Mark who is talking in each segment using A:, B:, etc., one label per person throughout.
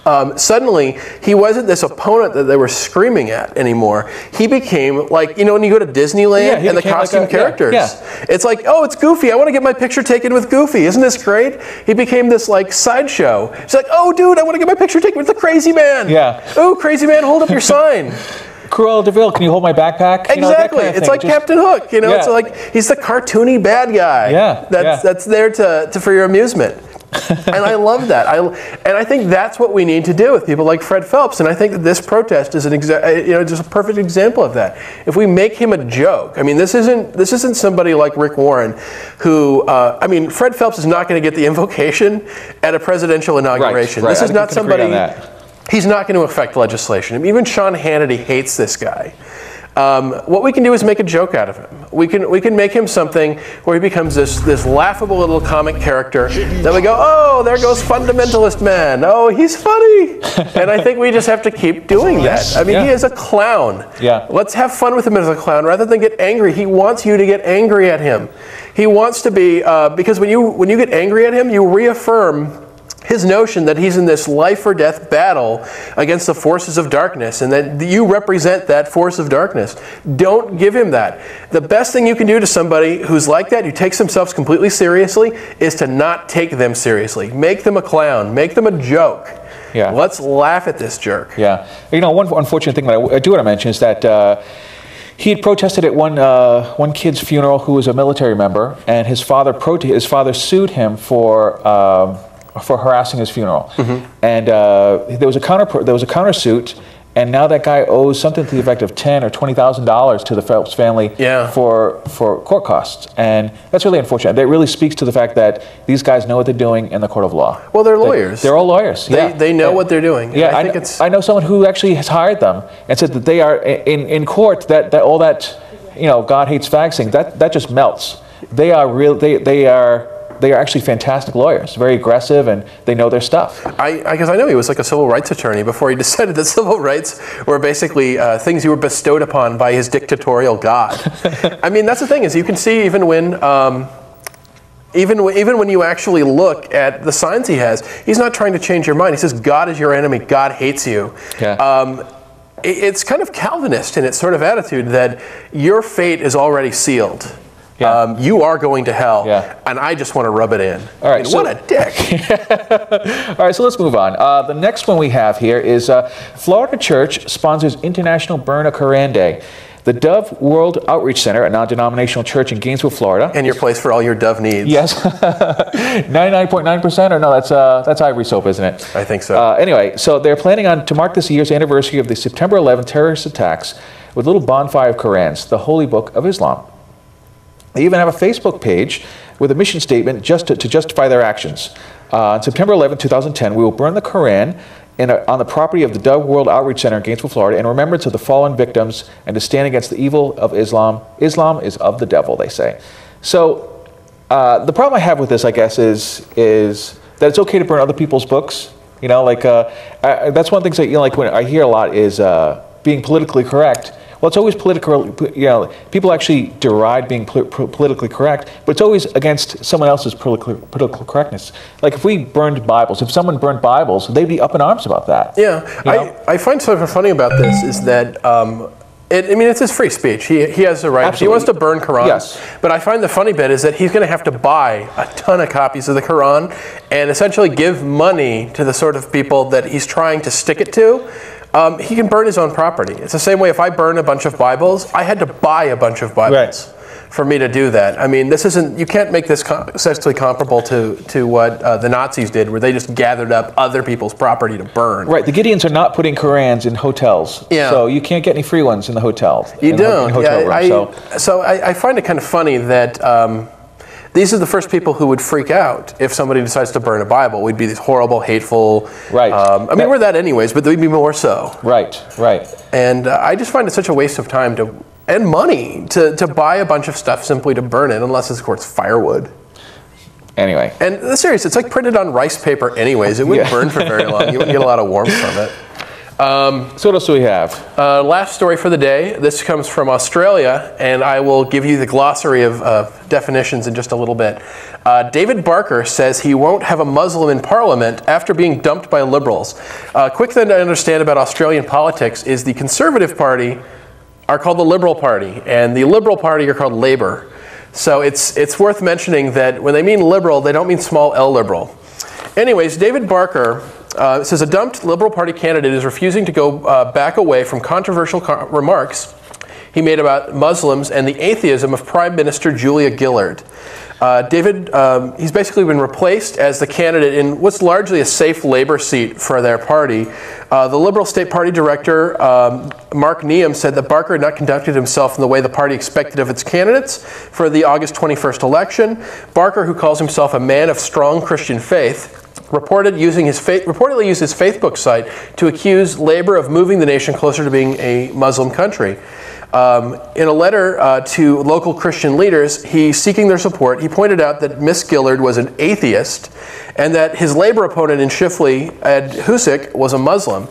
A: Suddenly, he wasn't this opponent that they were screaming at anymore. He became like, you know, when you go to Disneyland and the costume characters. It's like, oh, it's Goofy. I want to get my picture taken with Goofy. Isn't this great? He became this like sideshow. It's like, oh, dude, I want to get my picture taken with the Crazy Man. Oh, Crazy Man, hold up your sign.
B: Cruella de Vil, can you hold my backpack?
A: Exactly. You know, kind of it's like Captain Hook. You know, it's like he's the cartoony bad guy. That's there for your amusement. And I love that. And I think that's what we need to do with people like Fred Phelps. And I think that this protest is just a perfect example of that. If we make him a joke, I mean, this isn't somebody like Rick Warren, who I mean, Fred Phelps is not going to get the invocation at a presidential inauguration. This is not somebody. He's not going to affect legislation. I mean, even Sean Hannity hates this guy. What we can do is make a joke out of him. We can make him something where he becomes this laughable little comic character that we go, oh, there goes fundamentalist man. Oh, he's funny. And I think we just have to keep doing that. I mean, he is a clown. Let's have fun with him as a clown rather than get angry. He wants you to get angry at him. He wants to be, because when you get angry at him, you reaffirm his notion that he's in this life or death battle against the forces of darkness and that you represent that force of darkness. Don't give him that. The best thing you can do to somebody who's like that, who takes themselves completely seriously, is to not take them seriously. Make them a clown. Make them a joke. Let's laugh at this jerk.
B: You know, one unfortunate thing that I do want to mention is that he had protested at one kid's funeral who was a military member, and his father sued him for harassing his funeral, and there was a countersuit, and now that guy owes something to the effect of $10,000 or $20,000 to the Phelps family for court costs, and that's really unfortunate. That really speaks to the fact that these guys know what they're doing in the court of law.
A: Well, they're lawyers.
B: They're all lawyers.
A: They know what they're doing.
B: I know someone who actually has hired them and said that they are in court. That all that, you know, God hates fags thing, that just melts. They are real. They are actually fantastic lawyers, very aggressive, and they know their stuff.
A: Because I know he was like a civil rights attorney before he decided that civil rights were basically things you were bestowed upon by his dictatorial God. I mean, that's the thing, is you can see even when you actually look at the signs he has, he's not trying to change your mind. He says, God is your enemy, God hates you. It's kind of Calvinist in its sort of attitude that your fate is already sealed. You are going to hell, and I just want to rub it in. All right, what a dick.
B: All right, so let's move on. The next one we have here is Florida Church sponsors International Burn a Koran Day. The Dove World Outreach Center, a non-denominational church in Gainesville, Florida.
A: And your place for all your Dove needs.
B: Yes. 99.9%, or no, that's Ivory soap, isn't it?
A: I think so.
B: Anyway, so they're planning on to mark this year's anniversary of the September 11th terrorist attacks with a little bonfire of Korans, the holy book of Islam. They even have a Facebook page with a mission statement just to justify their actions. On September 11, 2010, we will burn the Koran on the property of the Dove World Outreach Center in Gainesville, Florida, in remembrance of the fallen victims and to stand against the evil of Islam. Islam is of the devil, they say. So the problem I have with this, I guess, is that it's okay to burn other people's books. You know, like that's one of the things that, you know, like when I hear a lot is being politically correct. Well, it's always political, you know, people actually deride being politically correct, but it's always against someone else's political correctness. Like if we burned Bibles, if someone burned Bibles, they'd be up in arms about that.
A: Yeah, I find something funny about this is that, I mean, it's his free speech. He has the right. Absolutely. He wants to burn Quran.
B: Yes.
A: But I find the funny bit is that he's going to have to buy a ton of copies of the Quran and essentially give money to the sort of people that he's trying to stick it to. He can burn his own property. It's the same way if I burn a bunch of Bibles, I had to buy a bunch of Bibles for me to do that. I mean, this isn't, you can't make this essentially comparable to what the Nazis did, where they just gathered up other people's property to burn.
B: Right, the Gideons are not putting Korans in hotels. So you can't get any free ones in the hotels.
A: You don't. So I find it kind of funny that these are the first people who would freak out if somebody decides to burn a Bible. We'd be these horrible, hateful.
B: Right.
A: I mean, we're that anyways, but we'd be more so.
B: Right.
A: And I just find it such a waste of time and money to buy a bunch of stuff simply to burn it, unless it's, of course, firewood.
B: Anyway.
A: And seriously, it's like printed on rice paper anyways. It wouldn't burn for very long. You wouldn't get a lot of warmth from it.
B: So what else do we have?
A: Last story for the day. This comes from Australia, and I will give you the glossary of definitions in just a little bit. David Barker says he won't have a Muslim in Parliament after being dumped by Liberals. Quick thing to understand about Australian politics is the Conservative Party are called the Liberal Party, and the Liberal Party are called Labour. So it's worth mentioning that when they mean liberal, they don't mean small L liberal. Anyways, David Barker says a dumped Liberal Party candidate is refusing to go back away from controversial remarks he made about Muslims and the atheism of Prime Minister Julia Gillard. David, he's basically been replaced as the candidate in what's largely a safe Labour seat for their party. The Liberal State Party director, Mark Neame, said that Barker had not conducted himself in the way the party expected of its candidates for the August 21st election. Barker, who calls himself a man of strong Christian faith, reportedly used his Facebook site to accuse Labour of moving the nation closer to being a Muslim country. In a letter to local Christian leaders, he's seeking their support. He pointed out that Miss Gillard was an atheist and that his Labour opponent in Shifley, Ed Husic, was a Muslim.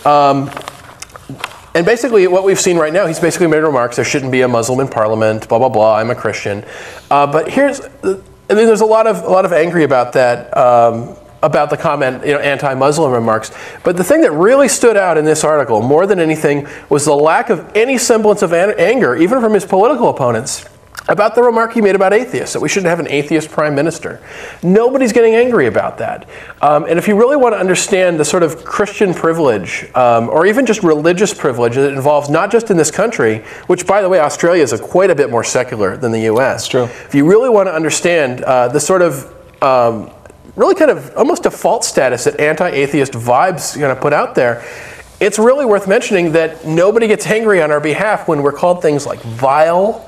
A: And basically what we've seen right now, he's basically made remarks, there shouldn't be a Muslim in Parliament, blah, blah, blah, I'm a Christian. But there's a lot of angry about that, about the comment, anti-Muslim remarks. But the thing that really stood out in this article, more than anything, was the lack of any semblance of anger, even from his political opponents, about the remark he made about atheists, that we shouldn't have an atheist prime minister. Nobody's getting angry about that. And if you really want to understand the sort of Christian privilege, or even just religious privilege that involves not just in this country, which, by the way, Australia is quite a bit more secular than the U.S.
B: True.
A: If you really want to understand the sort of really kind of almost default status that anti-atheist vibes put out there, it's really worth mentioning that nobody gets angry on our behalf when we're called things like vile,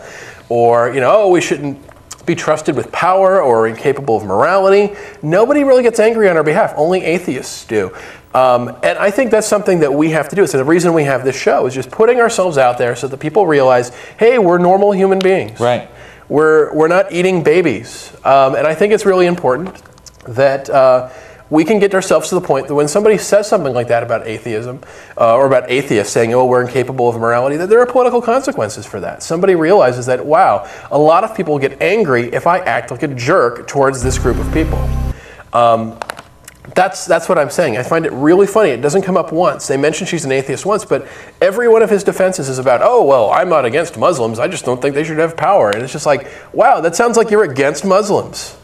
A: or we shouldn't be trusted with power, or incapable of morality. Nobody really gets angry on our behalf. Only atheists do. And I think that's something that we have to do. So the reason we have this show is just putting ourselves out there so that people realize, hey, we're normal human beings.
B: Right.
A: We're not eating babies. And I think it's really important that we can get ourselves to the point that when somebody says something like that about atheism, or about atheists saying, oh, we're incapable of morality, that there are political consequences for that. Somebody realizes that, wow, a lot of people get angry if I act like a jerk towards this group of people. That's what I'm saying. I find it really funny. It doesn't come up once. They mention she's an atheist once, but every one of his defenses is about, oh, well, I'm not against Muslims. I just don't think they should have power. And it's just like, wow, that sounds like you're against Muslims.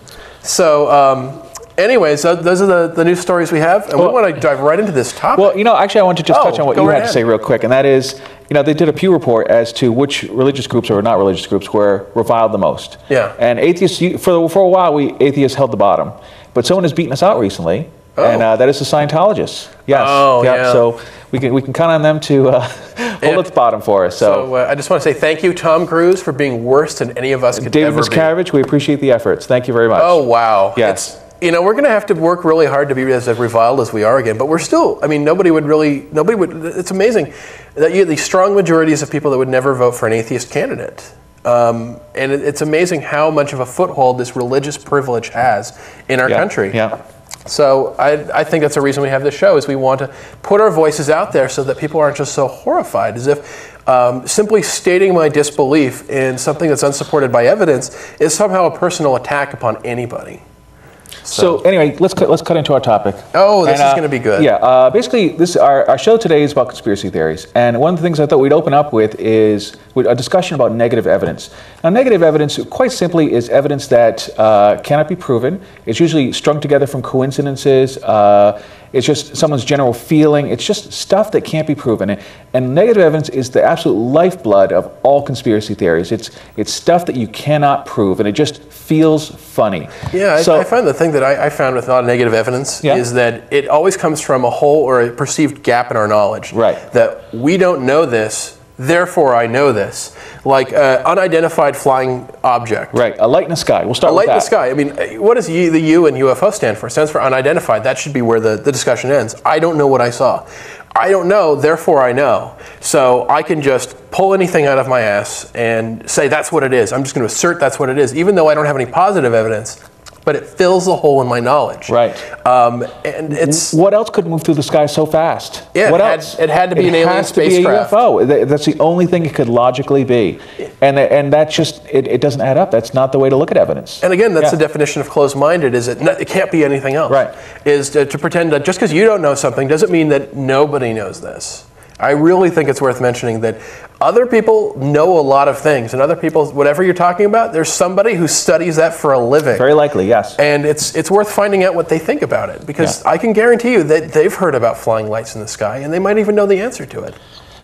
A: So, anyways, those are the news stories we have, and we want to dive right into this topic.
B: Well, actually, I want to just touch on what you had to say real quick, and that is, they did a Pew Report as to which religious groups or not religious groups were reviled the most.
A: Yeah.
B: And atheists, for a while, atheists held the bottom, but someone has beaten us out recently, and that is the Scientologists. Yes.
A: Oh, yeah.
B: So we can count on them to hold up the bottom for us.
A: So I just want to say thank you, Tom Cruise, for being worse than any of us could
B: David
A: ever be.
B: David Miscavige, we appreciate the efforts. Thank you very much.
A: Oh, wow.
B: Yes.
A: We're going to have to work really hard to be as reviled as we are again, but we're still, nobody would, it's amazing that you have these strong majorities of people that would never vote for an atheist candidate. And it's amazing how much of a foothold this religious privilege has in our country.
B: Yeah.
A: So I think that's the reason we have this show, is we want to put our voices out there so that people aren't just so horrified, as if simply stating my disbelief in something that's unsupported by evidence is somehow a personal attack upon anybody.
B: So anyway, let's cut into our topic.
A: Oh, this is going to be good.
B: Yeah, basically, our show today is about conspiracy theories, and one of the things I thought we'd open up with is a discussion about negative evidence. Now, negative evidence, quite simply, is evidence that cannot be proven. It's usually strung together from coincidences. It's just someone's general feeling. It's just stuff that can't be proven. And negative evidence is the absolute lifeblood of all conspiracy theories. It's stuff that you cannot prove, and it just feels funny.
A: Yeah, I find the thing that I found with a lot of negative evidence is that it always comes from a hole or a perceived gap in our knowledge.
B: Right.
A: That we don't know this, therefore I know this. Like unidentified flying object.
B: Right, a light in the sky. We'll start with that.
A: A light in the sky. What does the U in UFO stand for? It stands for unidentified. That should be where the discussion ends. I don't know what I saw. I don't know, therefore I know. So I can just pull anything out of my ass and say that's what it is. I'm just going to assert that's what it is, even though I don't have any positive evidence. but it fills a hole in my knowledge.
B: Right.
A: And it's...
B: What else could move through the sky so fast?
A: Yeah,
B: what else?
A: It had to be an alien spacecraft.
B: It has to be a UFO. That's the only thing it could logically be. And that just, it doesn't add up. That's not the way to look at evidence.
A: And again, that's the definition of closed-minded, is it can't be anything else.
B: Right.
A: Is to pretend that just because you don't know something doesn't mean that nobody knows this. I really think it's worth mentioning that other people know a lot of things, and other people, whatever you're talking about, there's somebody who studies that for a living.
B: Very likely, yes.
A: And it's worth finding out what they think about it, because I can guarantee you that they've heard about flying lights in the sky, and they might even know the answer to it.